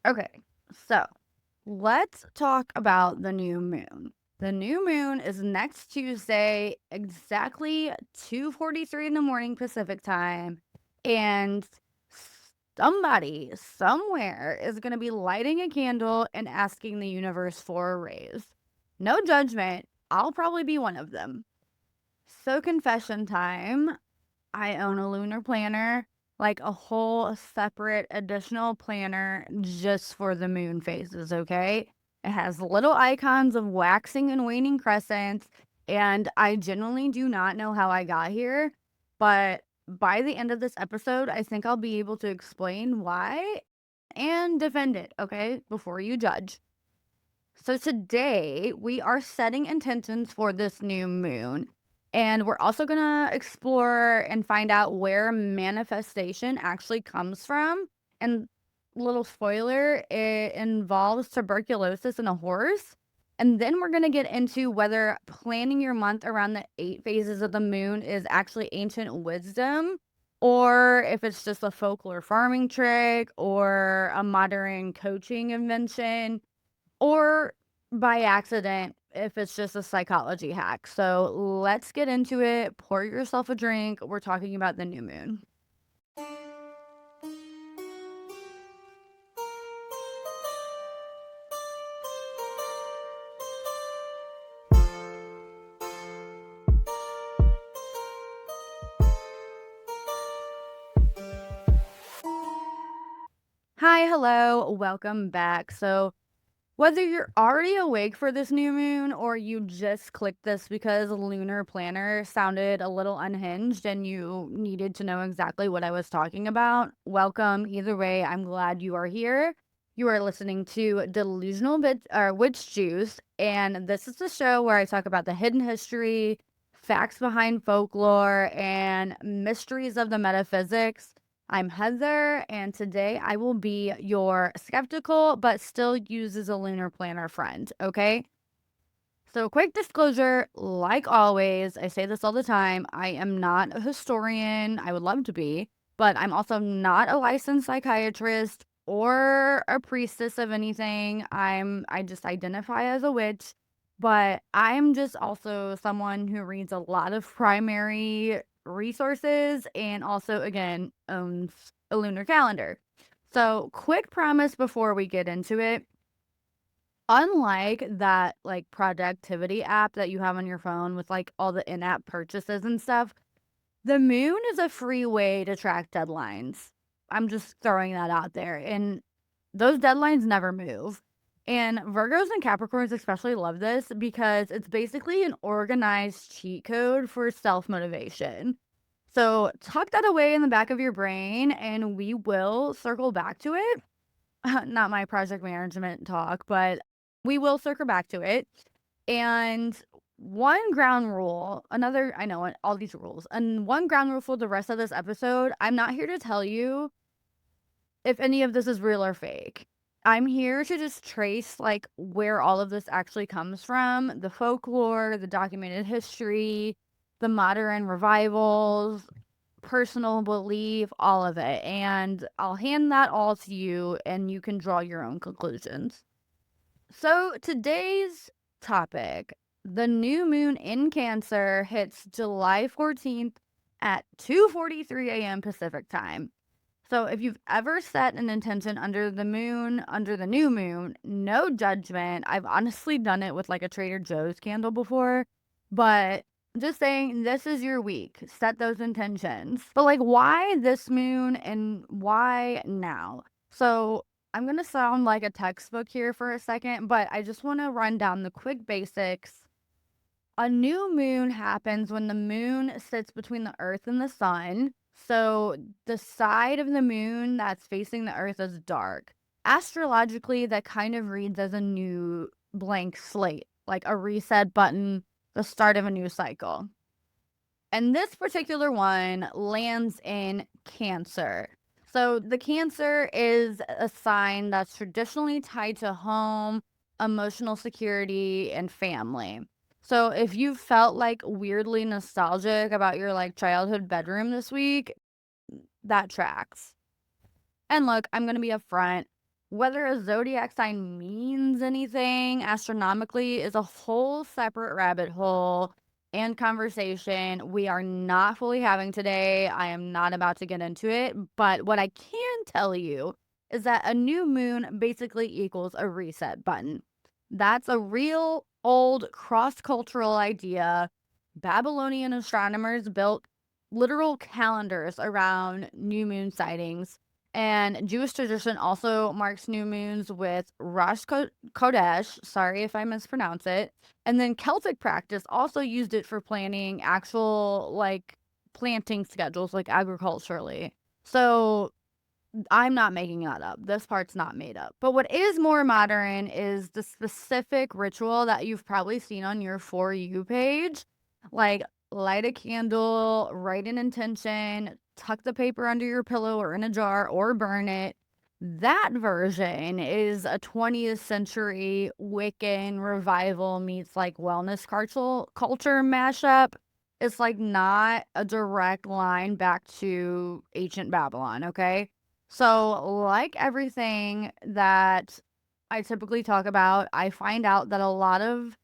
Okay, so let's talk about the new moon. The new moon is next Tuesday, exactly 2:43 in the morning Pacific time, and somebody somewhere is going to be lighting a candle and asking the universe for a raise. No judgment. I'll probably be one of them. So confession time. I own a lunar planner, like a whole separate additional planner just for the moon phases, okay? It has little icons of waxing and waning crescents, and I genuinely do not know how I got here, but by the end of this episode, I think I'll be able to explain why and defend it, okay? Before you judge. So today we are setting intentions for this new moon. And we're also going to explore and find out where manifestation actually comes from. And little spoiler, it involves tuberculosis in a horse. And then we're going to get into whether planning your month around the 8 phases of the moon is actually ancient wisdom or if it's just a folklore farming trick or a modern coaching invention or by accident if it's just a psychology hack. So let's get into it. Pour yourself a drink. We're talking about the new moon. Hi, hello, welcome back. So, whether you're already awake for this new moon or you just clicked this because Lunar Planner sounded a little unhinged and you needed to know exactly what I was talking about, welcome. Either way, I'm glad you are here. You are listening to Delusional Witch Juice, and this is the show where I talk about the hidden history, facts behind folklore, and mysteries of the metaphysics. I'm Heather, and today I will be your skeptical but still uses a lunar planner friend, okay? So, quick disclosure like always, I say this all the time, I am not a historian. I would love to be, but I'm also not a licensed psychiatrist or a priestess of anything. I just identify as a witch, but I'm just also someone who reads a lot of primary resources and also again owns a lunar calendar. So, quick promise before we get into it. Unlike that, like, productivity app that you have on your phone with, like, all the in-app purchases and stuff, the moon is a free way to track deadlines. I'm just throwing that out there, and those deadlines never move. And Virgos and Capricorns especially love this because it's basically an organized cheat code for self-motivation. So, tuck that away in the back of your brain, and we will circle back to it. Not my project management talk, but we will circle back to it. And one ground rule, another, I know all these rules, and one ground rule for the rest of this episode, I'm not here to tell you if any of this is real or fake. I'm here to just trace like where all of this actually comes from, the folklore, the documented history, the modern revivals, personal belief, all of it. And I'll hand that all to you and you can draw your own conclusions. So today's topic, the new moon in Cancer hits July 14th at 2:43 a.m. Pacific time. So if you've ever set an intention under the moon, under the new moon, no judgment. I've honestly done it with like a Trader Joe's candle before, but just saying this is your week. Set those intentions. But like why this moon and why now? So I'm going to sound like a textbook here for a second, but I just want to run down the quick basics. A new moon happens when the moon sits between the earth and the sun. So the side of the moon that's facing the earth is dark. Astrologically, that kind of reads as a new blank slate, like a reset button, the start of a new cycle. And this particular one lands in Cancer. So the Cancer is a sign that's traditionally tied to home, emotional security, and family. So if you felt like weirdly nostalgic about your like childhood bedroom this week, that tracks. And look, I'm going to be upfront. Whether a zodiac sign means anything astronomically is a whole separate rabbit hole and conversation we are not fully having today. I am not about to get into it, but what I can tell you is that a new moon basically equals a reset button. That's a real old cross cultural idea. Babylonian astronomers built literal calendars around new moon sightings, and Jewish tradition also marks new moons with Kodesh. Sorry if I mispronounce it. And then Celtic practice also used it for planning actual like planting schedules, like agriculturally. So I'm not making that up. This part's not made up. But what is more modern is the specific ritual that you've probably seen on your For You page. Like, light a candle, write an intention, tuck the paper under your pillow or in a jar, or burn it. That version is a 20th century Wiccan revival meets like wellness culture mashup. It's like not a direct line back to ancient Babylon, okay? So, like everything that I typically talk about, I find out that a lot of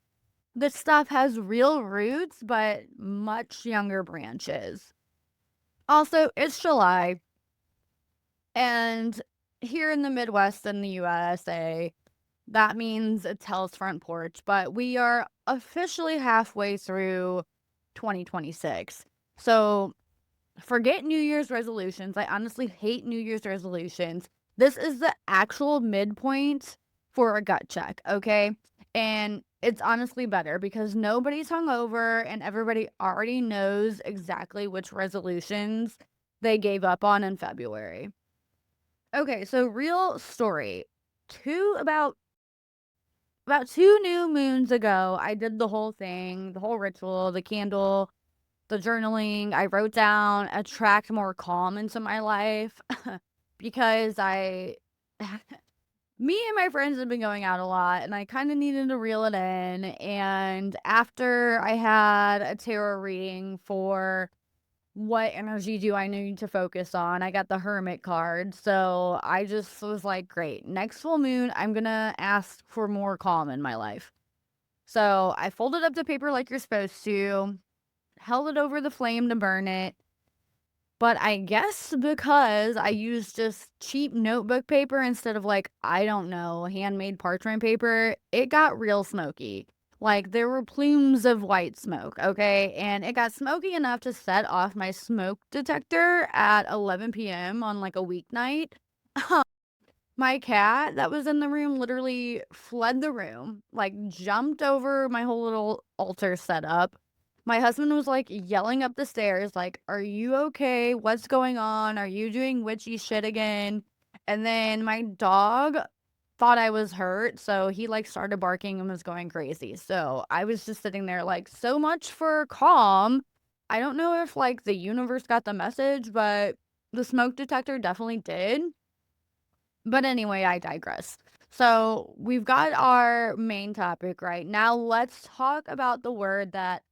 this stuff has real roots, but much younger branches. Also, it's July, and here in the Midwest in the USA, that means it's Hell's front porch, but we are officially halfway through 2026. So, forget New Year's resolutions. I honestly hate New Year's resolutions. This is the actual midpoint for a gut check, okay? And it's honestly better because nobody's hungover and everybody already knows exactly which resolutions they gave up on in February. Okay, so real story. Two about 2 new moons ago, I did the whole thing, the whole ritual, the candle, the journaling. I wrote down attract more calm into my life because me and my friends have been going out a lot and I kind of needed to reel it in. And after I had a tarot reading for what energy do I need to focus on, I got the Hermit card. So I just was like, great, next full moon, I'm going to ask for more calm in my life. So I folded up the paper like you're supposed to, held it over the flame to burn it. But I guess because I used just cheap notebook paper instead of like, I don't know, handmade parchment paper, it got real smoky. Like there were plumes of white smoke, okay? And it got smoky enough to set off my smoke detector at 11 p.m. on like a weeknight. My cat that was in the room literally fled the room, like jumped over my whole little altar setup. My husband was like yelling up the stairs, like, "Are you okay? What's going on? Are you doing witchy shit again?" And then my dog thought I was hurt, so he like started barking and was going crazy. So I was just sitting there like, so much for calm. I don't know if like the universe got the message, but the smoke detector definitely did. But anyway, I digress. So we've got our main topic right now. Let's talk about the word that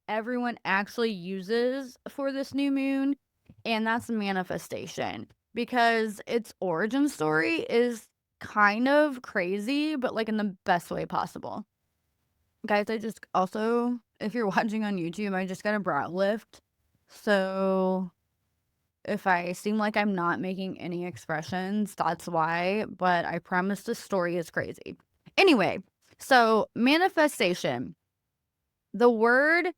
everyone actually uses for this new moon, and that's manifestation. Because its origin story is kind of crazy, but like in the best way possible. Guys, I just also, if you're watching on YouTube, I just got a brow lift. So if I seem like I'm not making any expressions, that's why, but I promise the story is crazy. Anyway, so manifestation. The word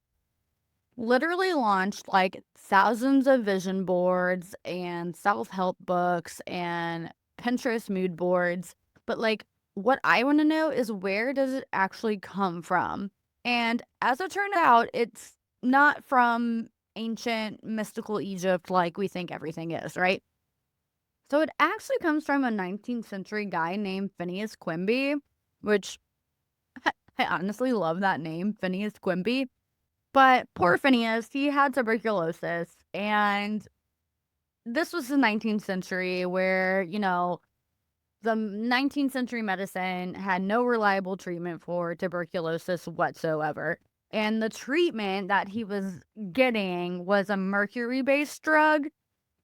literally launched like thousands of vision boards and self-help books and Pinterest mood boards, but like what I want to know is where does it actually come from? And as it turned out, it's not from ancient mystical Egypt like we think everything is, right? So it actually comes from a 19th century guy named Phineas Quimby, which I honestly love that name, Phineas Quimby. But poor Phineas, he had tuberculosis, and this was the 19th century where, the 19th century medicine had no reliable treatment for tuberculosis whatsoever. And the treatment that he was getting was a mercury based drug.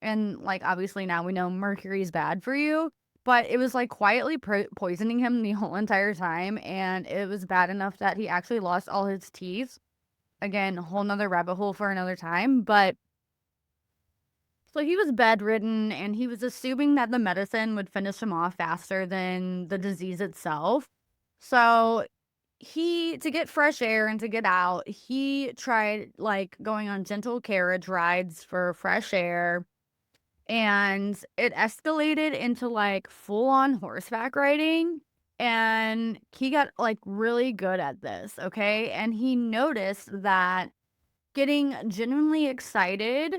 And, like, obviously now we know mercury is bad for you. but it was, like, quietly poisoning him the whole entire time, and it was bad enough that he actually lost all his teeth. Again, a whole 'nother rabbit hole for another time, but so he was bedridden, and he was assuming that the medicine would finish him off faster than the disease itself. So to get fresh air and to get out, he tried, like, going on gentle carriage rides for fresh air, and it escalated into, like, full-on horseback riding, and he got, like, really good at this, okay? And he noticed that getting genuinely excited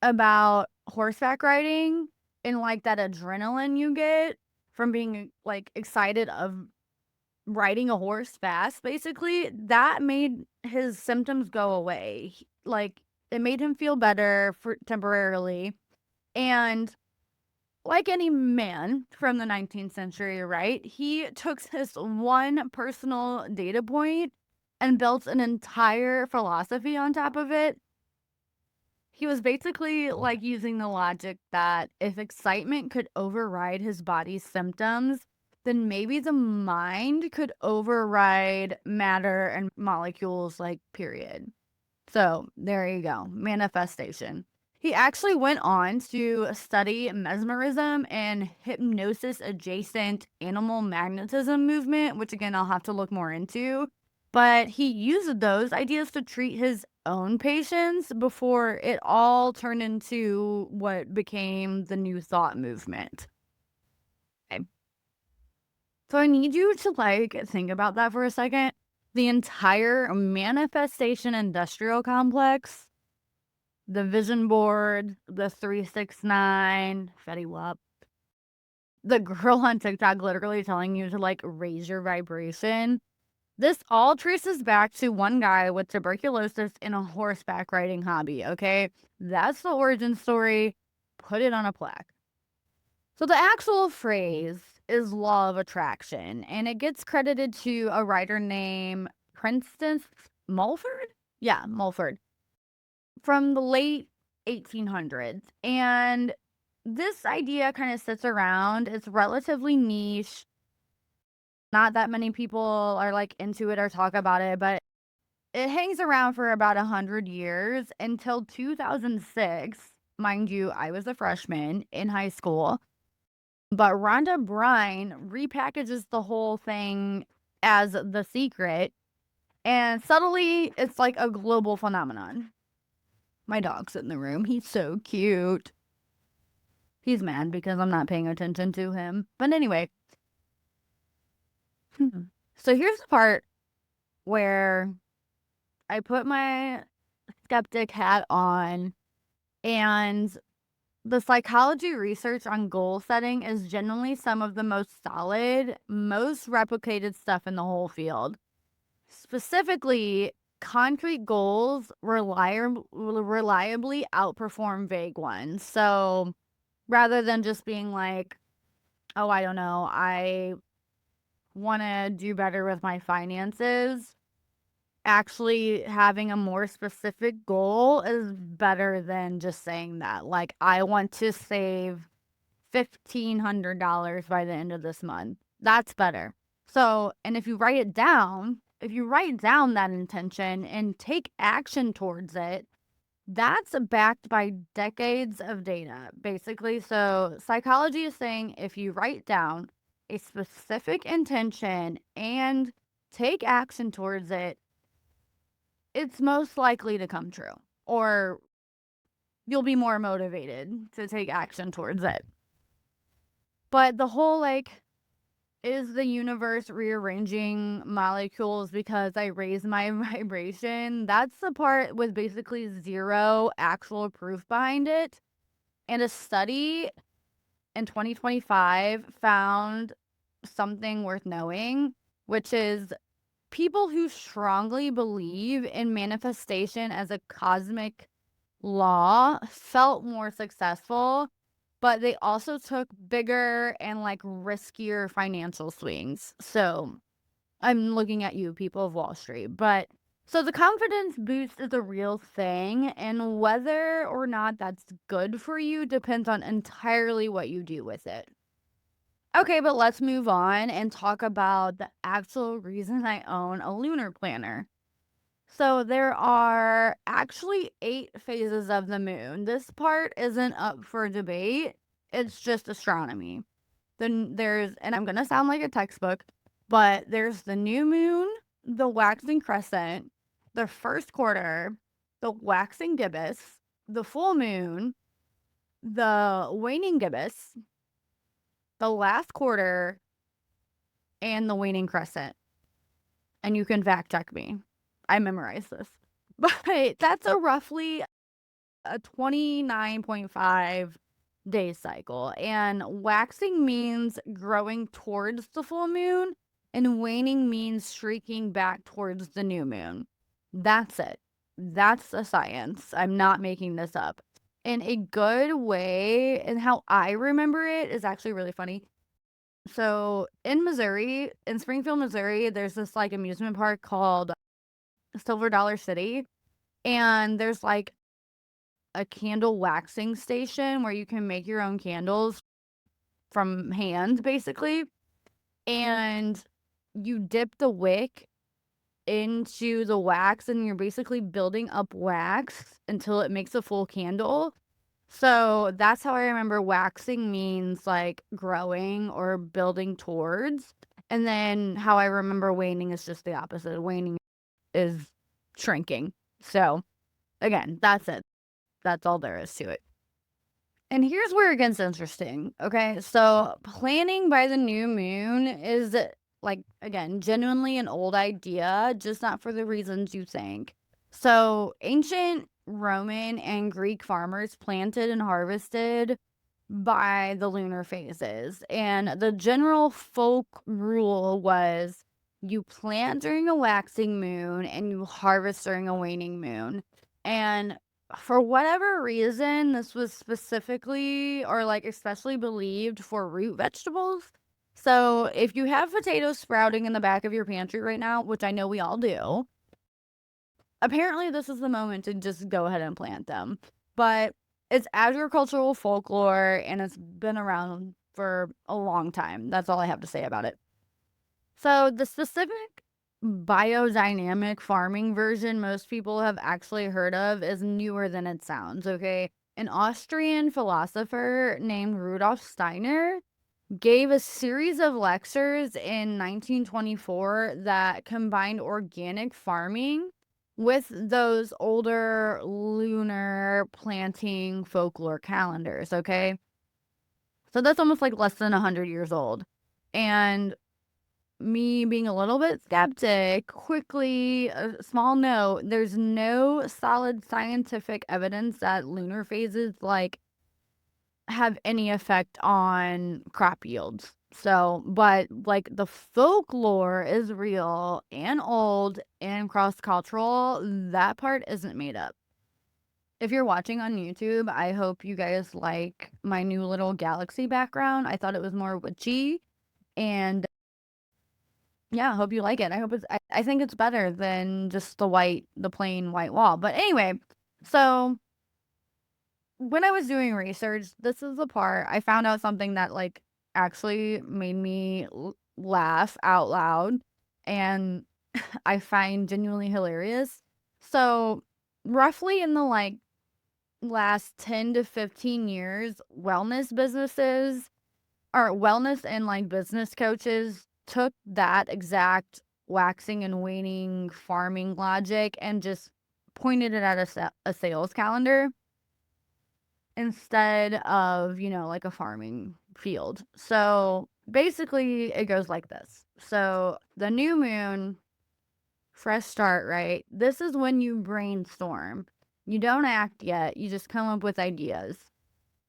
about horseback riding and, like, that adrenaline you get from being, like, excited of riding a horse fast, basically, that made his symptoms go away. Like, it made him feel better for temporarily, and like any man from the 19th century, right? He took this one personal data point and built an entire philosophy on top of it. He was basically, like, using the logic that if excitement could override his body's symptoms, then maybe the mind could override matter and molecules, like, period. So, there you go, manifestation. He actually went on to study mesmerism and hypnosis adjacent animal magnetism movement, which again, I'll have to look more into. But he used those ideas to treat his own patients before it all turned into what became the New Thought movement. Okay. So I need you to like think about that for a second. The entire manifestation industrial complex, the vision board, the 369, Fetty Wap, the girl on TikTok literally telling you to like raise your vibration. This all traces back to one guy with tuberculosis and a horseback riding hobby, okay? That's the origin story. Put it on a plaque. So the actual phrase is law of attraction, and it gets credited to a writer named Princeton Mulford? Yeah, Mulford. From the late 1800s. And this idea kind of sits around. It's relatively niche. Not that many people are like into it or talk about it, but it hangs around for about 100 years until 2006. Mind you, I was a freshman in high school, but Rhonda Brine repackages the whole thing as The Secret, and subtly, it's like a global phenomenon. My dog's in the room. He's so cute. He's mad because I'm not paying attention to him. But anyway, so here's the part where I put my skeptic hat on, and the psychology research on goal setting is generally some of the most solid, most replicated stuff in the whole field. Specifically, concrete goals reliably outperform vague ones. So rather than just being like, oh, I don't know, I want to do better with my finances, actually having a more specific goal is better than just saying that. Like, I want to save $1,500 by the end of this month. That's better. So, and if you write it down, if you write down that intention and take action towards it, that's backed by decades of data, basically. So, psychology is saying if you write down a specific intention and take action towards it, it's most likely to come true, or you'll be more motivated to take action towards it. But the whole like, is the universe rearranging molecules because I raise my vibration? That's the part with basically zero actual proof behind it. And a study in 2025 found something worth knowing, which is people who strongly believe in manifestation as a cosmic law felt more successful, but they also took bigger and like riskier financial swings. So I'm looking at you, people of Wall Street. But so the confidence boost is a real thing, and whether or not that's good for you depends on entirely what you do with it. Okay, but let's move on and talk about the actual reason I own a lunar planner. So there are actually 8 phases of the moon. This part isn't up for debate. It's just astronomy. Then there's, and I'm going to sound like a textbook, but there's the new moon, the waxing crescent, the first quarter, the waxing gibbous, the full moon, the waning gibbous, the last quarter, and the waning crescent. And you can fact check me. I memorized this. But that's a roughly a 29.5 day cycle. And waxing means growing towards the full moon, and waning means streaking back towards the new moon. That's it. That's the science. I'm not making this up. And a good way, and how I remember it is actually really funny. So in Missouri, in Springfield, Missouri, there's this like amusement park called Silver Dollar City. And there's like a candle waxing station where you can make your own candles from hand, basically. And you dip the wick into the wax, and you're basically building up wax until it makes a full candle. So that's how I remember waxing means like growing or building towards. And then how I remember waning is just the opposite. Waning is shrinking. So again, that's it. That's all there is to it. And here's where it gets interesting. Okay. So planning by the new moon is like, again, genuinely an old idea, just not for the reasons you think. So ancient Roman and Greek farmers planted and harvested by the lunar phases. And the general folk rule was you plant during a waxing moon and you harvest during a waning moon. And for whatever reason, this was specifically or like especially believed for root vegetables. So if you have potatoes sprouting in the back of your pantry right now, which I know we all do, apparently this is the moment to just go ahead and plant them. But it's agricultural folklore and it's been around for a long time. That's all I have to say about it. So the specific biodynamic farming version most people have actually heard of is newer than it sounds, okay? An Austrian philosopher named Rudolf Steiner gave a series of lectures in 1924 that combined organic farming with those older lunar planting folklore calendars, okay? So that's almost like less than 100 years old. And me being a little bit skeptic, quickly, a small note, there's no solid scientific evidence that lunar phases like have any effect on crop yields. So, but like the folklore is real and old and cross cultural. That part isn't made up. If you're watching on YouTube, I hope you guys like my new little galaxy background. I thought it was more witchy, and yeah, I hope you like it. I hope I think it's better than just the plain white wall. But anyway, so when I was doing research, this is the part I found out something that like actually made me laugh out loud, and I find genuinely hilarious. So, roughly in the like last 10 to 15 years, wellness and like business coaches took that exact waxing and waning farming logic and just pointed it at a sales calendar instead of, like a farming field. So basically, it goes like this. So the new moon, fresh start, right? This is when you brainstorm. You don't act yet, you just come up with ideas.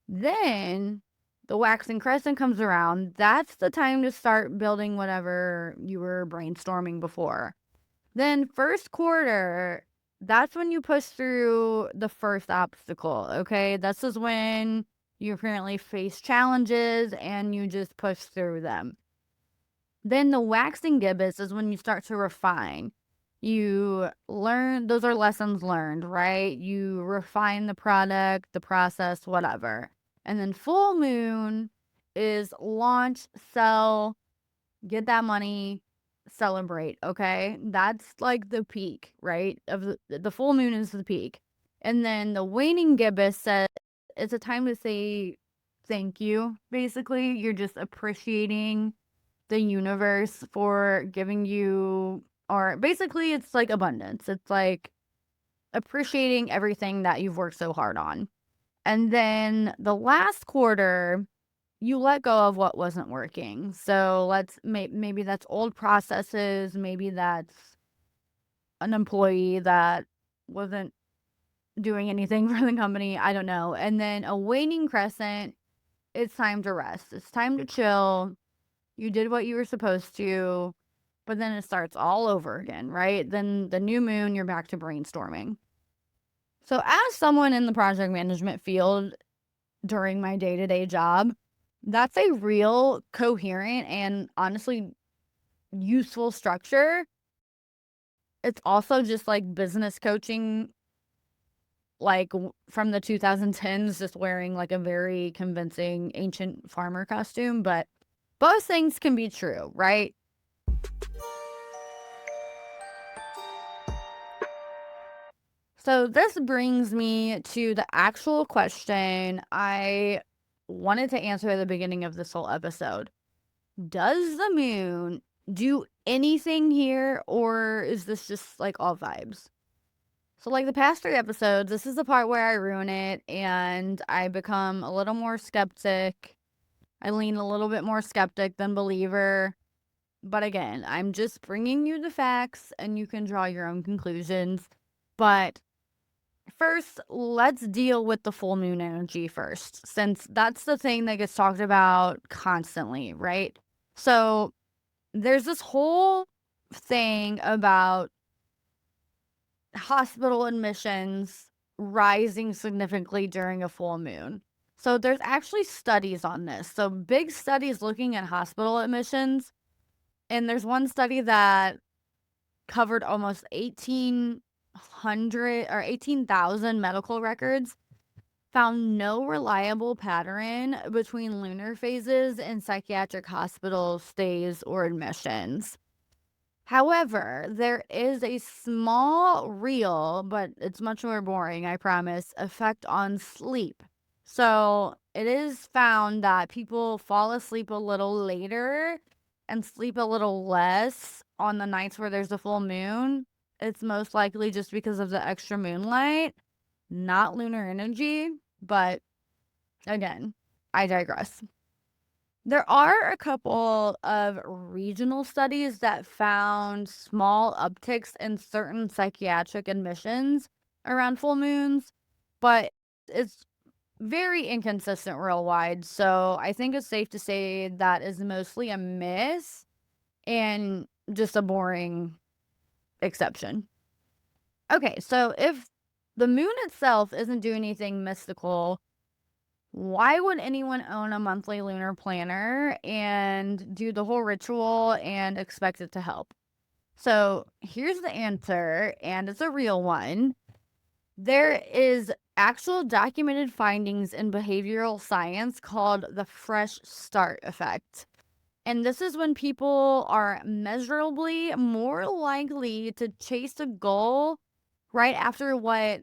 Then the waxing crescent comes around. That's the time to start building whatever you were brainstorming before. Then first quarter, that's when you push through the first obstacle, okay? This is when you apparently face challenges and you just push through them. Then the waxing gibbous is when you start to refine. You learn, those are lessons learned, right? You refine the product, the process, whatever. And then full moon is launch, sell, get that money, celebrate, okay? That's like the peak, right? Of the full moon is the peak. And then the waning gibbous says it's a time to say thank you. Basically, you're just appreciating the universe for giving you, or basically it's like abundance. It's like appreciating everything that you've worked so hard on. And then the last quarter, you let go of what wasn't working. So maybe that's old processes, maybe that's an employee that wasn't doing anything for the company. I don't know. And then a waning crescent, it's time to rest. It's time to chill. You did what you were supposed to, but then it starts all over again, right? Then the new moon, you're back to brainstorming. So, as someone in the project management field during my day to day job, that's a real coherent and honestly useful structure. It's also just like business coaching, like from the 2010s, just wearing like a very convincing ancient farmer costume. But both things can be true, right? So this brings me to the actual question I wanted to answer at the beginning of this whole episode. Does the moon do anything here, or is this just like all vibes? So, like the past 3 episodes, this is the part where I ruin it and I become a little more skeptic. I lean a little bit more skeptic than believer. But again, I'm just bringing you the facts and you can draw your own conclusions. But first, let's deal with the full moon energy first, since that's the thing that gets talked about constantly, right? So, there's this whole thing about hospital admissions rising significantly during a full moon. So, there's actually studies on this. So, big studies looking at hospital admissions. And there's one study that covered almost 1,800 or 18,000 medical records, found no reliable pattern between lunar phases and psychiatric hospital stays or admissions. However, there is a small, real, but it's much more boring, I promise, effect on sleep. So it is found that people fall asleep a little later and sleep a little less on the nights where there's a full moon. It's most likely just because of the extra moonlight, not lunar energy. But again, I digress. There are a couple of regional studies that found small upticks in certain psychiatric admissions around full moons, but it's very inconsistent worldwide. So I think it's safe to say that is mostly a miss and just a boring exception. Okay, so if the moon itself isn't doing anything mystical, why would anyone own a monthly lunar planner and do the whole ritual and expect it to help? So here's the answer, and it's a real one. There is actual documented findings in behavioral science called the fresh start effect. And this is when people are measurably more likely to chase a goal right after what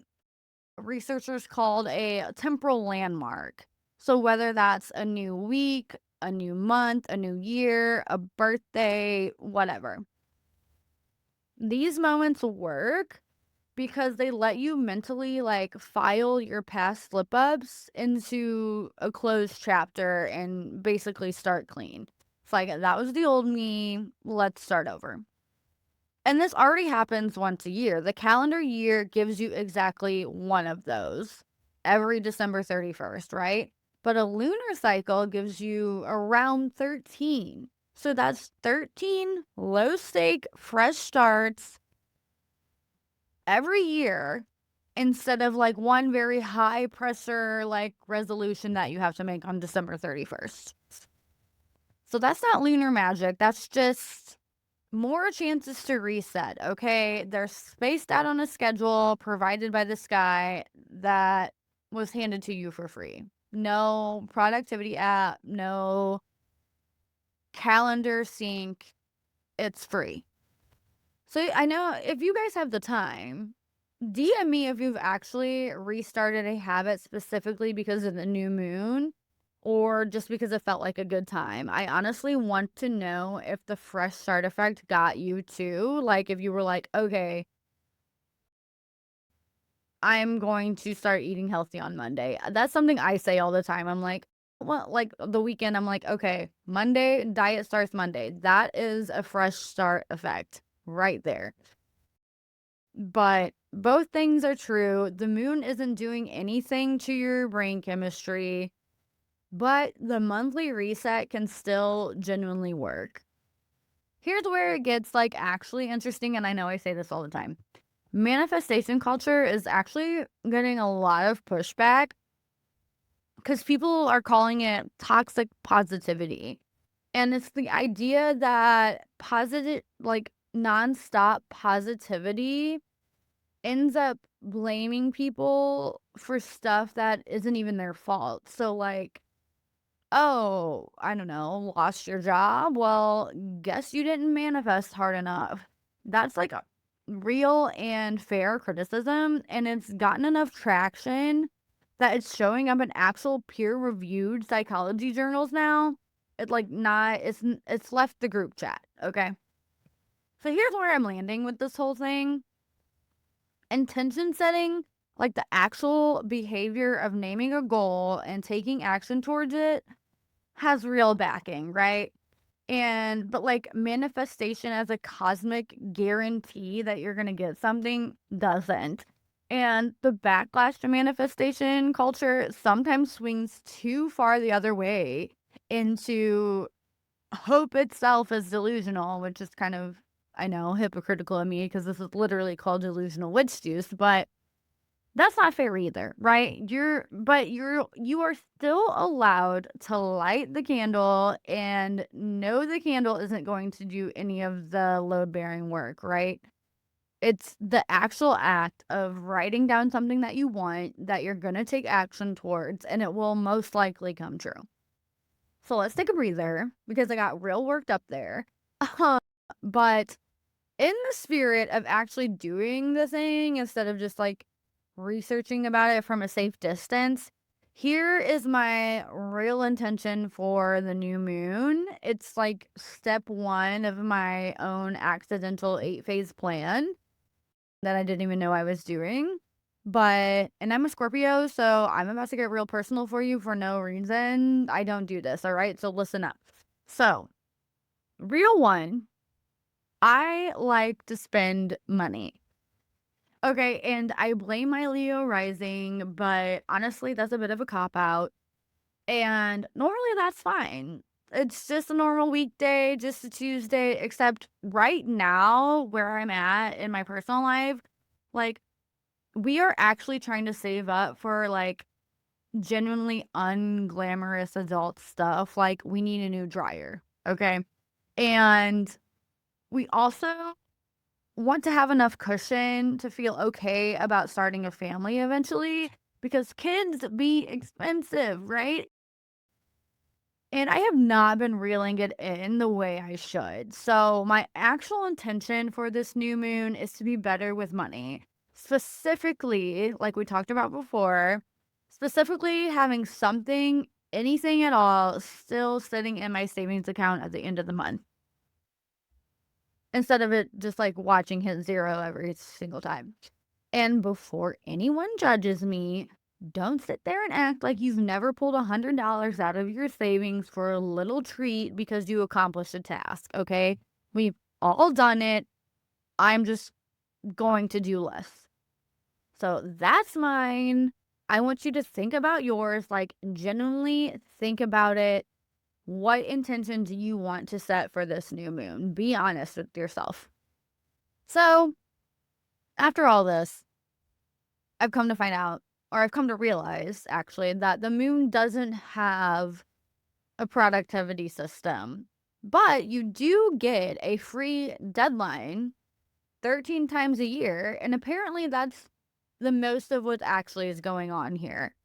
researchers called a temporal landmark. So, whether that's a new week, a new month, a new year, a birthday, whatever. These moments work because they let you mentally like file your past slip ups into a closed chapter and basically start clean. It's like, that was the old me. Let's start over. And this already happens once a year. The calendar year gives you exactly one of those every December 31st, right? But a lunar cycle gives you around 13. So that's 13 low stake, fresh starts every year instead of like one very high pressure like resolution that you have to make on December 31st. So that's not lunar magic. That's just more chances to reset, okay? They're spaced out on a schedule provided by the sky that was handed to you for free. no productivity app, no calendar sync. It's free. So I know if you guys have the time, DM me if you've actually restarted a habit specifically because of the new moon or just because it felt like a good time. I honestly want to know if the fresh start effect got you too. Like, if you were like, okay, I'm going to start eating healthy on Monday. That's something I say all the time. I'm like, well, like the weekend, I'm like, okay, Monday, diet starts Monday. That is a fresh start effect right there. But both things are true. The moon isn't doing anything to your brain chemistry, but the monthly reset can still genuinely work. Here's where it gets like actually interesting, and I know I say this all the time. Manifestation culture is actually getting a lot of pushback because people are calling it toxic positivity. And it's the idea that positive, like nonstop positivity ends up blaming people for stuff that isn't even their fault. So, like, oh, I don't know, lost your job? Well, guess you didn't manifest hard enough. That's like a real and fair criticism, and it's gotten enough traction that it's showing up in actual peer-reviewed psychology journals now. It's like not it's left the group chat, okay? So here's where I'm landing with this whole thing. Intention setting, like the actual behavior of naming a goal and taking action towards it, has real backing, right? But like manifestation as a cosmic guarantee that you're going to get something doesn't. And the backlash to manifestation culture sometimes swings too far the other way into hope itself is delusional, which is kind of, I know, hypocritical of me because this is literally called delusional witch juice, but that's not fair either, right? You are still allowed to light the candle and know the candle isn't going to do any of the load-bearing work, right? It's the actual act of writing down something that you want that you're going to take action towards, and it will most likely come true. So let's take a breather because I got real worked up there. But in the spirit of actually doing the thing instead of just like researching about it from a safe distance, here is my real intention for the new moon. It's like step one of my own accidental 8-phase plan that I didn't even know I was doing. And I'm a Scorpio, so I'm about to get real personal for you for no reason. I don't do this, all right? So listen up. So, real one, I like to spend money. Okay, and I blame my Leo rising, but honestly, that's a bit of a cop out. And normally that's fine. It's just a normal weekday, just a Tuesday, except right now, where I'm at in my personal life, like, we are actually trying to save up for like genuinely unglamorous adult stuff. Like, we need a new dryer, okay? And we also want to have enough cushion to feel okay about starting a family eventually because kids be expensive, right? And I have not been reeling it in the way I should. So, my actual intention for this new moon is to be better with money. Specifically, like we talked about before, specifically having something, anything at all, still sitting in my savings account at the end of the month. Instead of it just like watching hit zero every single time. And before anyone judges me, don't sit there and act like you've never pulled $100 out of your savings for a little treat because you accomplished a task, okay? We've all done it. I'm just going to do less. So that's mine. I want you to think about yours, like genuinely think about it. What intention do you want to set for this new moon? Be honest with yourself. So, after all this, I've come to find out, or I've come to realize actually, that the moon doesn't have a productivity system, but you do get a free deadline 13 times a year. And apparently, that's the most of what actually is going on here.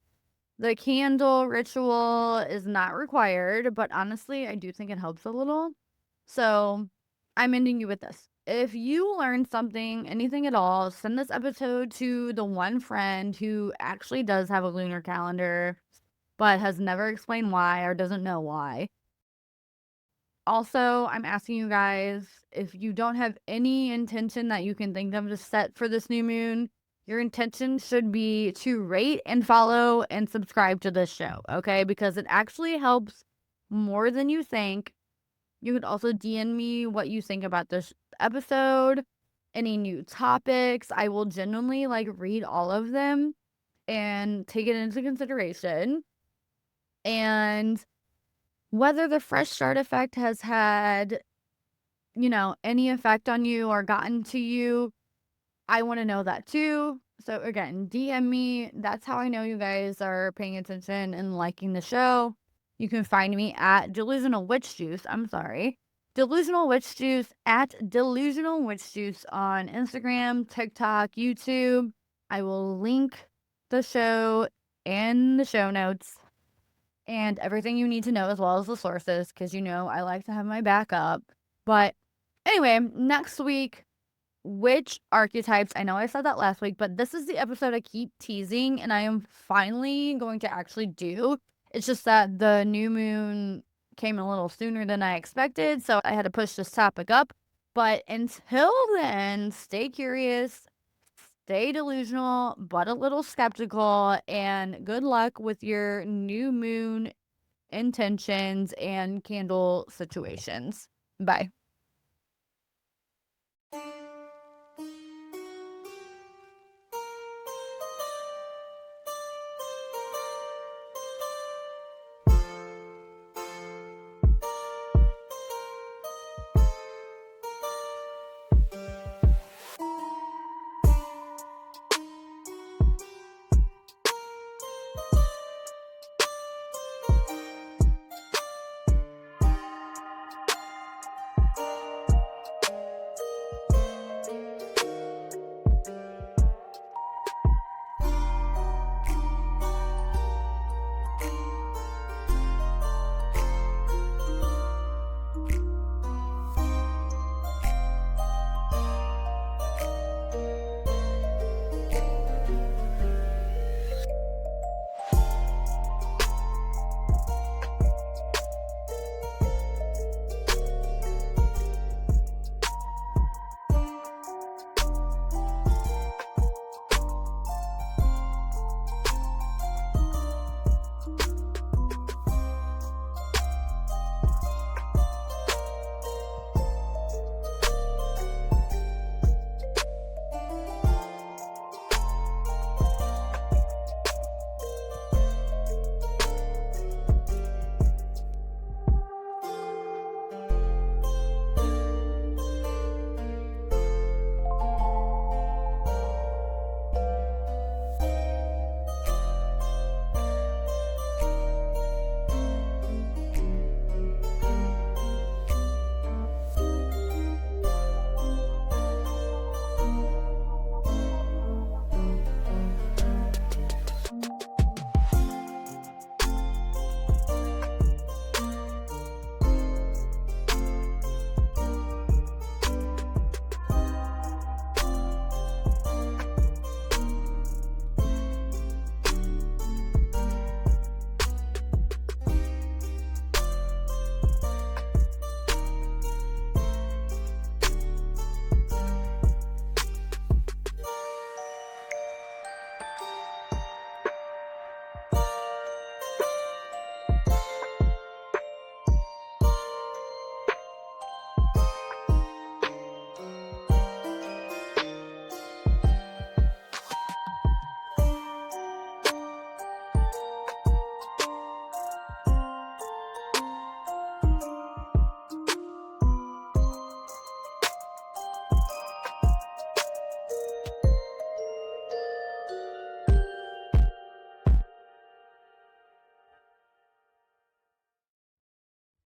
The candle ritual is not required, but honestly, I do think it helps a little. So, I'm ending you with this. If you learned something, anything at all, send this episode to the one friend who actually does have a lunar calendar, but has never explained why or doesn't know why. Also, I'm asking you guys, if you don't have any intention that you can think of to set for this new moon, your intention should be to rate and follow and subscribe to this show, okay? Because it actually helps more than you think. You could also DM me what you think about this episode, any new topics. I will genuinely like read all of them and take it into consideration. And whether the fresh start effect has had, any effect on you or gotten to you, I want to know that too. So again, DM me. That's how I know you guys are paying attention and liking the show. You can find me at Delusional Witch Juice. I'm sorry. Delusional Witch Juice at Delusional Witch Juice on Instagram, TikTok, YouTube. I will link the show in the show notes and everything you need to know as well as the sources because I like to have my backup. But anyway, next week, which archetypes, I know I said that last week, but this is the episode I keep teasing and I am finally going to actually do. It's just that the new moon came a little sooner than I expected, so I had to push this topic up. But until then, stay curious, stay delusional, but a little skeptical, and good luck with your new moon intentions and candle situations. Bye.